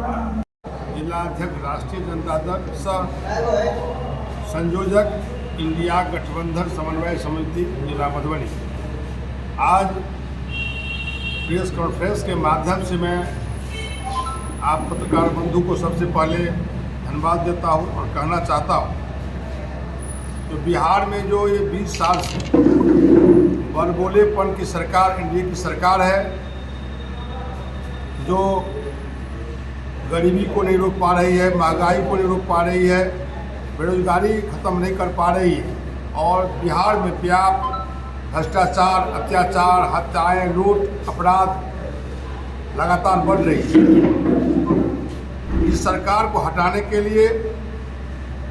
जिलाध्यक्ष राष्ट्रीय जनता दल सह संयोजक इंडिया गठबंधन समन्वय समिति जिला मधुबनी। आज प्रेस कॉन्फ्रेंस के माध्यम से मैं आप पत्रकार बंधु को सबसे पहले धन्यवाद देता हूं और कहना चाहता हूं तो बिहार में जो ये 20 साल से बड़बोलेपन की सरकार एनडीए की सरकार है, जो गरीबी को नहीं रोक पा रही है, महंगाई को नहीं रोक पा रही है, बेरोजगारी खत्म नहीं कर पा रही है और बिहार में व्यापक भ्रष्टाचार, अत्याचार, हत्याएं, लूट, अपराध लगातार बढ़ रही है। इस सरकार को हटाने के लिए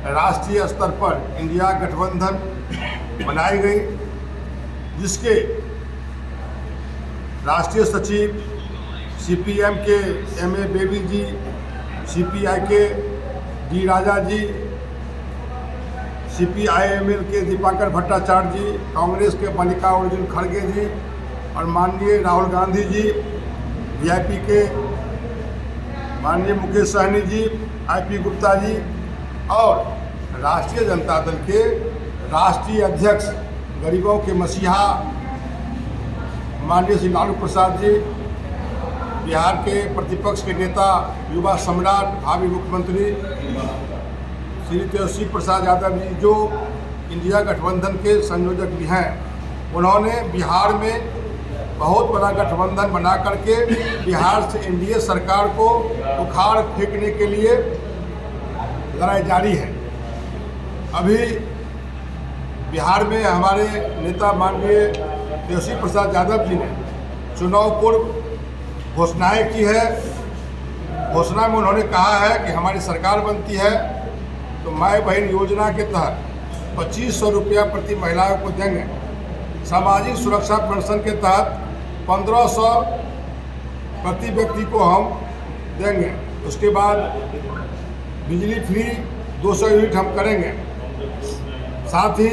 राष्ट्रीय स्तर पर इंडिया गठबंधन बनाई गई, जिसके राष्ट्रीय सचिव सीपीएम के एमए बेबी जी, सीपीआई के डी राजा जी, सीपीआईएमएल के दीपांकर भट्टाचार्य जी, कांग्रेस के मल्लिकार्जुन खड़गे जी और माननीय राहुल गांधी जी, वीआईपी के माननीय मुकेश सहनी जी, आईपी गुप्ता जी और राष्ट्रीय जनता दल के राष्ट्रीय अध्यक्ष गरीबों के मसीहा माननीय श्री लालू प्रसाद जी, बिहार के प्रतिपक्ष के नेता, युवा सम्राट, भावी मुख्यमंत्री श्री तेजस्वी प्रसाद यादव जी, जो इंडिया गठबंधन के संयोजक भी हैं, उन्होंने बिहार में बहुत बड़ा गठबंधन बना करके बिहार से एनडीए सरकार को उखाड़ फेंकने के लिए लड़ाई जारी है। अभी बिहार में हमारे नेता माननीय तेजस्वी प्रसाद यादव जी ने चुनाव पूर्व घोषणाएं की है। घोषणा में उन्होंने कहा है कि हमारी सरकार बनती है तो माय बहन योजना के तहत 2500 रुपया प्रति महिलाओं को देंगे। सामाजिक सुरक्षा पेंशन के तहत 1500 प्रति व्यक्ति को हम देंगे। उसके बाद बिजली फ्री 200 यूनिट हम करेंगे। साथ ही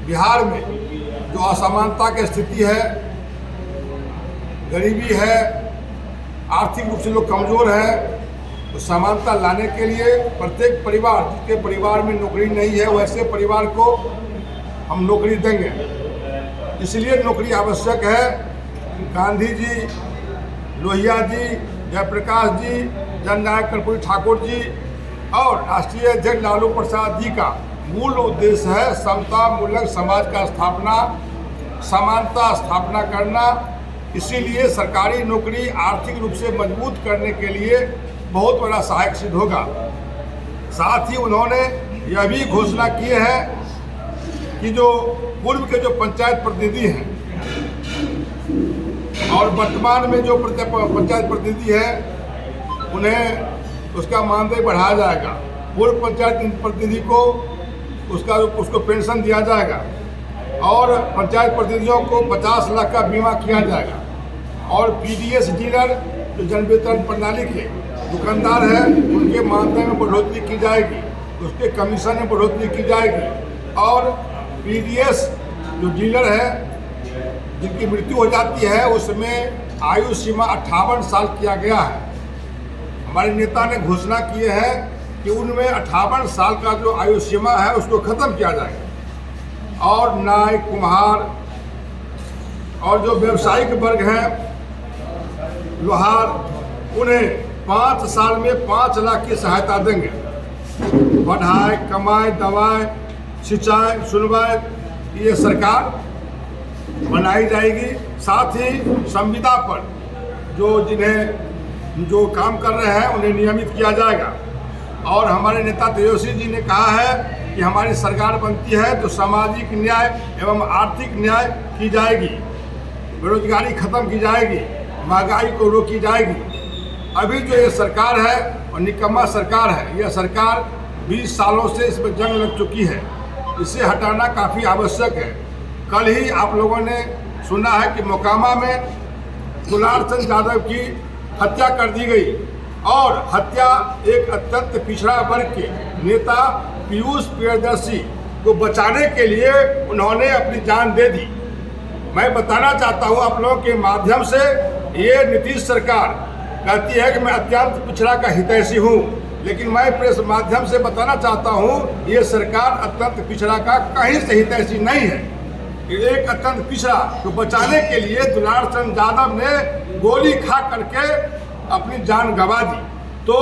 बिहार में जो असमानता की स्थिति है, गरीबी है, आर्थिक रूप से लोग कमज़ोर हैं, तो समानता लाने के लिए प्रत्येक परिवार जिसके परिवार में नौकरी नहीं है वैसे परिवार को हम नौकरी देंगे। इसलिए नौकरी आवश्यक है। गांधी जी, लोहिया जी, जयप्रकाश जी, जननायक कर्पूरी ठाकुर जी और राष्ट्रीय अध्यक्ष लालू प्रसाद जी का मूल उद्देश्य है समता मूलक समाज का स्थापना, समानता स्थापना करना। इसीलिए सरकारी नौकरी आर्थिक रूप से मजबूत करने के लिए बहुत बड़ा सहायक सिद्ध होगा। साथ ही उन्होंने यह भी घोषणा की है कि जो पूर्व के जो पंचायत प्रतिनिधि हैं और वर्तमान में जो पंचायत प्रतिनिधि हैं उन्हें उसका मानदेय बढ़ाया जाएगा। पूर्व पंचायत प्रतिनिधि को उसको पेंशन दिया जाएगा और पंचायत प्रतिनिधियों को 50 लाख का बीमा किया जाएगा और पीडीएस डीलर जो जन वितरण प्रणाली के दुकानदार हैं उनके मानदेय में बढ़ोतरी की जाएगी, उसके कमीशन में बढ़ोतरी की जाएगी और पीडीएस जो डीलर है जिनकी मृत्यु हो जाती है उसमें आयु सीमा 58 साल किया गया है। हमारे नेता ने घोषणा की है कि उनमें 58 साल का जो आयु सीमा है उसको खत्म किया जाएगा और नाई, कुम्हार और जो व्यावसायिक वर्ग हैं, लोहार, उन्हें 5 साल में 5 लाख की सहायता देंगे। पढ़ाई, कमाई, दवाई, सिंचाई, सुनवाई ये सरकार बनाई जाएगी। साथ ही संविदा पर जो काम कर रहे हैं उन्हें नियमित किया जाएगा और हमारे नेता तेजस्वी जी ने कहा है कि हमारी सरकार बनती है तो सामाजिक न्याय एवं आर्थिक न्याय की जाएगी, बेरोजगारी खत्म की जाएगी, महंगाई को रोकी जाएगी। अभी जो ये सरकार है और निकम्मा सरकार है, यह सरकार 20 सालों से इसमें जंग लग चुकी है, इसे हटाना काफ़ी आवश्यक है। कल ही आप लोगों ने सुना है कि मोकामा में दुलार चंद यादव की हत्या कर दी गई और हत्या एक अत्यंत पिछड़ा वर्ग के नेता पीयूष प्रियदर्शी को बचाने के लिए उन्होंने अपनी जान दे दी। मैं बताना चाहता हूं आप लोगों के माध्यम से, ये नीतीश सरकार कहती है कि मैं अत्यंत पिछड़ा का हितैषी हूँ, लेकिन मैं प्रेस माध्यम से बताना चाहता हूँ ये सरकार अत्यंत पिछड़ा का कहीं से हितैषी नहीं है। एक अत्यंत पिछड़ा को बचाने के लिए दुलार चंद यादव ने गोली खा करके अपनी जान गंवा दी। तो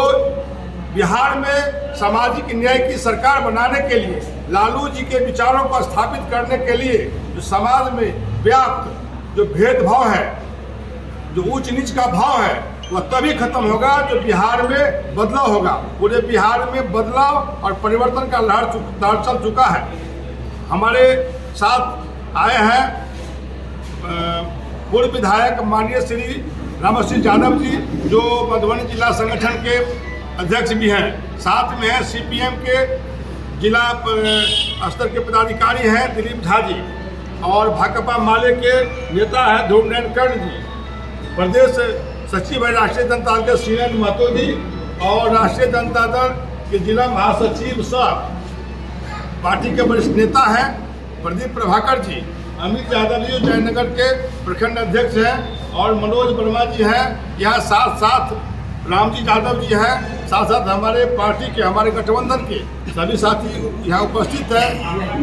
बिहार में सामाजिक न्याय की सरकार बनाने के लिए, लालू जी के विचारों को स्थापित करने के लिए जो समाज में व्याप्त जो भेदभाव है, जो ऊंच नीच का भाव है, वह तभी खत्म होगा जो बिहार में बदलाव होगा। पूरे बिहार में बदलाव और परिवर्तन का लहर चल चुका है। हमारे साथ आए हैं पूर्व विधायक माननीय श्री रामसिंह यादव जी, जो मधुबनी जिला संगठन के अध्यक्ष भी हैं। साथ में हैं सीपीएम के जिला स्तर के पदाधिकारी हैं दिलीप झा जी, और भाकपा माले के नेता हैं ध्रुव नयन कर्ण जी, प्रदेश सचिव है राष्ट्रीय जनता दल के सीएन महतो जी, और राष्ट्रीय जनता दल के जिला महासचिव सह पार्टी के वरिष्ठ नेता हैं प्रदीप प्रभाकर जी, अमित यादव जी जयनगर के प्रखंड अध्यक्ष हैं, और मनोज वर्मा जी हैं। यहाँ साथ साथ रामजी यादव जी हैं, साथ साथ हमारे पार्टी के, हमारे गठबंधन के सभी साथी यहाँ उपस्थित हैं।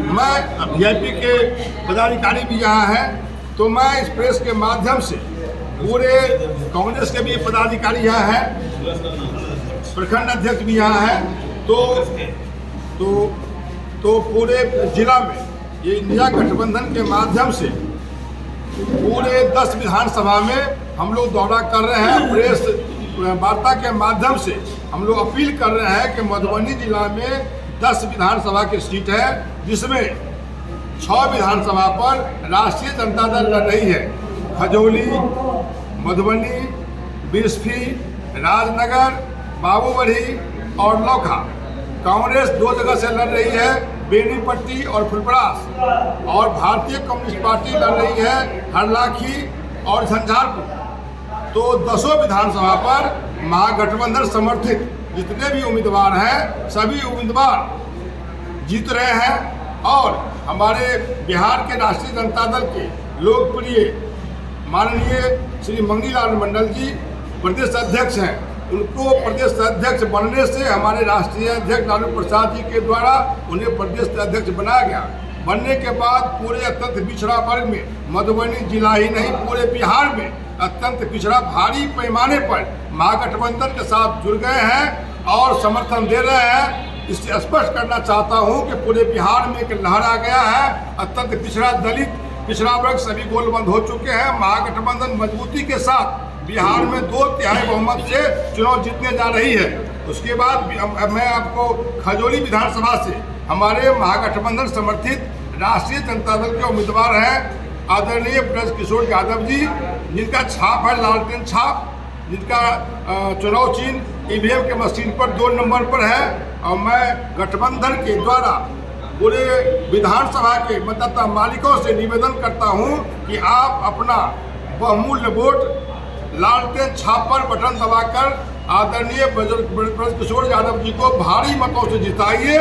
मैं वीआईपी के पदाधिकारी भी यहाँ हैं। तो मैं इस प्रेस के माध्यम से पूरे कांग्रेस के भी पदाधिकारी यहाँ हैं, प्रखंड अध्यक्ष भी यहाँ हैं। तो पूरे जिला में ये इंडिया गठबंधन के माध्यम से पूरे 10 विधानसभा में हम लोग दौरा कर रहे हैं। प्रेस वार्ता के माध्यम से हम लोग अपील कर रहे हैं कि मधुबनी जिला में 10 विधानसभा की सीट है, जिसमें 6 विधानसभा पर राष्ट्रीय जनता दल लड़ रही है। खजौली, मधुबनी, बिस्फी, राजनगर, बाबूबढ़ी और लौखा। कांग्रेस 2 जगह से लड़ रही है, बेनीपट्टी और फुलपरास, और भारतीय कम्युनिस्ट पार्टी लड़ रही है हरलाखी और झंझारपुर। तो 10 विधानसभा पर महागठबंधन समर्थित जितने भी उम्मीदवार हैं, सभी उम्मीदवार जीत रहे हैं। और हमारे बिहार के राष्ट्रीय जनता दल के लोकप्रिय माननीय श्री मंगीलाल मंडल जी प्रदेश अध्यक्ष हैं। उनको प्रदेश अध्यक्ष बनने से हमारे राष्ट्रीय अध्यक्ष लालू प्रसाद जी के द्वारा उन्हें प्रदेश अध्यक्ष बनाया गया। बनने के बाद पूरे अत्यंत पिछड़ा वर्ग में, मधुबनी जिला ही नहीं पूरे बिहार में अत्यंत पिछड़ा भारी पैमाने पर महागठबंधन के साथ जुड़ गए हैं और समर्थन दे रहे हैं। इससे स्पष्ट करना चाहता हूं कि पूरे बिहार में एक लहर आ गया है। अत्यंत पिछड़ा, दलित, पिछड़ा वर्ग सभी गोलबंद हो चुके हैं। महागठबंधन मजबूती के साथ बिहार में 2/3 बहुमत से चुनाव जीतने जा रही है। उसके बाद मैं आपको खजौली विधानसभा से हमारे महागठबंधन समर्थित राष्ट्रीय जनता दल के उम्मीदवार हैं आदरणीय ब्रजकिशोर यादव जी, जिनका छाप है लालटेन छाप, जिनका चुनाव चिन्ह ईवीएम के मशीन पर 2 नंबर पर है। और मैं गठबंधन के द्वारा पूरे विधानसभा के मतदाता मालिकों से निवेदन करता हूं कि आप अपना बहुमूल्य वोट लालटेन छाप पर बटन दबाकर आदरणीय ब्रजकिशोर यादव जी को भारी मतों से जिताइए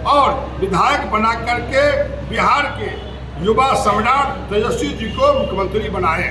और विधायक बना करके बिहार के युवा सम्राट तेजस्वी जी को मुख्यमंत्री बनाएं।